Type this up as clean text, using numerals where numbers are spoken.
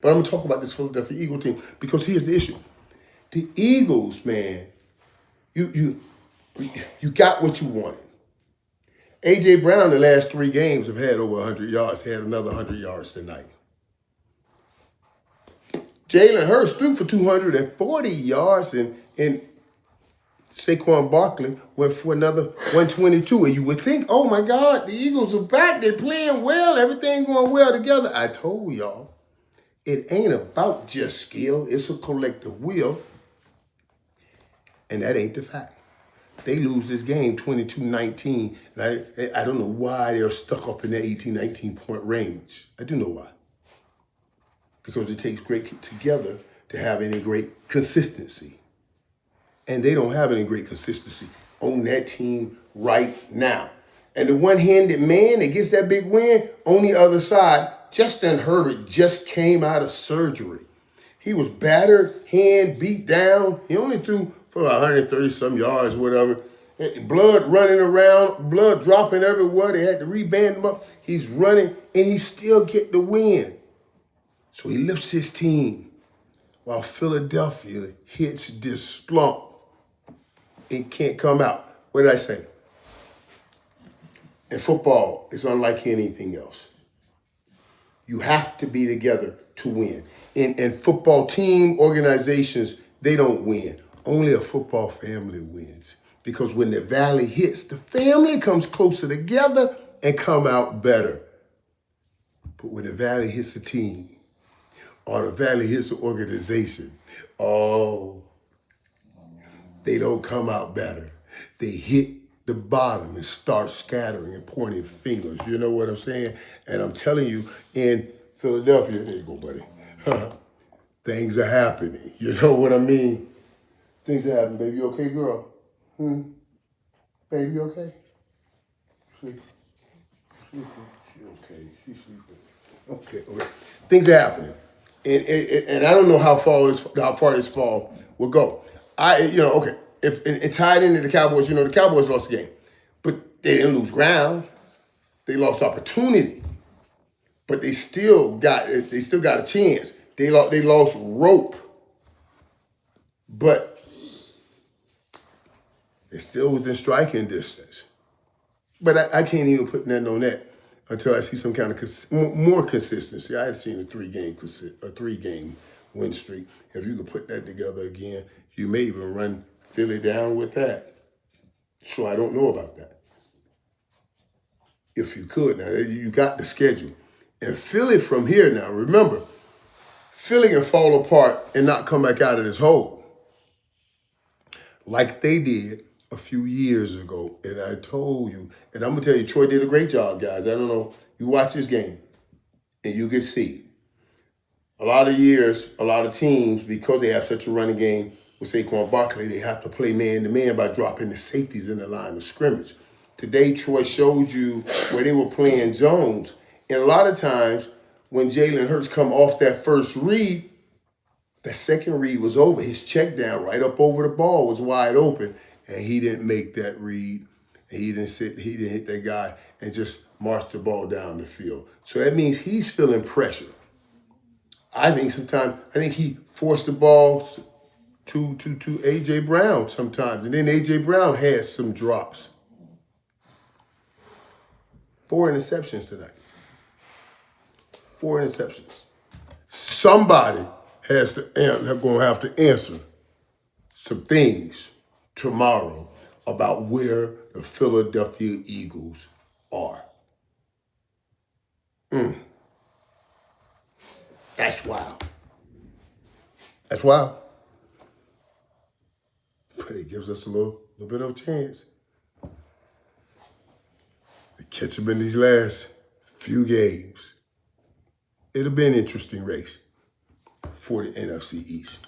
But I'm going to talk about this Philadelphia Eagle team because here's the issue. The Eagles, man, you got what you wanted. A.J. Brown, the last 3 games, have had over 100 yards, had another 100 yards tonight. Jalen Hurts threw for 240 yards, and Saquon Barkley went for another 122. And you would think, oh my God, the Eagles are back. They're playing well. Everything going well together. I told y'all, it ain't about just skill. It's a collective will. And that ain't the fact. They lose this game 22-19. And I don't know why they're stuck up in that 18, 19-point range. I do know why. Because it takes great together to have any great consistency. And they don't have any great consistency on that team right now. And the one-handed man that gets that big win on the other side, Justin Herbert just came out of surgery. He was battered, hand beat down. He only threw for 130-some yards, whatever. Blood running around, blood dropping everywhere. They had to reband him up. He's running, and he still get the win. So he lifts his team while Philadelphia hits this slump and can't come out. What did I say? In football, it's unlike anything else. You have to be together to win. In football team organizations, they don't win. Only a football family wins. Because when the valley hits, the family comes closer together and come out better. But when the valley hits a team, or the valley hits an organization, oh, they don't come out better. They hit the bottom and start scattering and pointing fingers. You know what I'm saying? And I'm telling you, in Philadelphia, there you go, buddy. Things are happening. You know what I mean? Things are happening, baby. You okay, girl? Baby, you okay? Sleeping. She okay. She's sleeping. Okay. Things are happening. And I don't know how far this fall will go. If and tied into the Cowboys, the Cowboys lost the game, but they didn't lose ground. They lost opportunity, but they still got a chance. They lost rope, but they're still within striking distance. But I can't even put nothing on that until I see some kind of more consistency. I have seen a 3-game win streak. If you could put that together again, you may even run Philly down with that. So I don't know about that. If you could, now you got the schedule. And Philly from here now, remember, Philly can fall apart and not come back out of this hole. Like they did a few years ago. And I told you, and I'm going to tell you, Troy did a great job, guys. I don't know. You watch this game and you can see. A lot of years, a lot of teams, because they have such a running game with Saquon Barkley, they have to play man-to-man by dropping the safeties in the line of scrimmage. Today, Troy showed you where they were playing zones. And a lot of times, when Jalen Hurts come off that first read, that second read was over. His check down right up over the ball was wide open, and he didn't make that read. And he didn't hit that guy and just march the ball down the field. So that means he's feeling pressure. I think he forced the ball to A.J. Brown sometimes. And then A.J. Brown had some drops. 4 interceptions tonight. 4 interceptions. Somebody going to have to answer some things tomorrow about where the Philadelphia Eagles are. That's wild. That's wild. But it gives us a little bit of a chance to catch them in these last few games. It'll be an interesting race for the NFC East.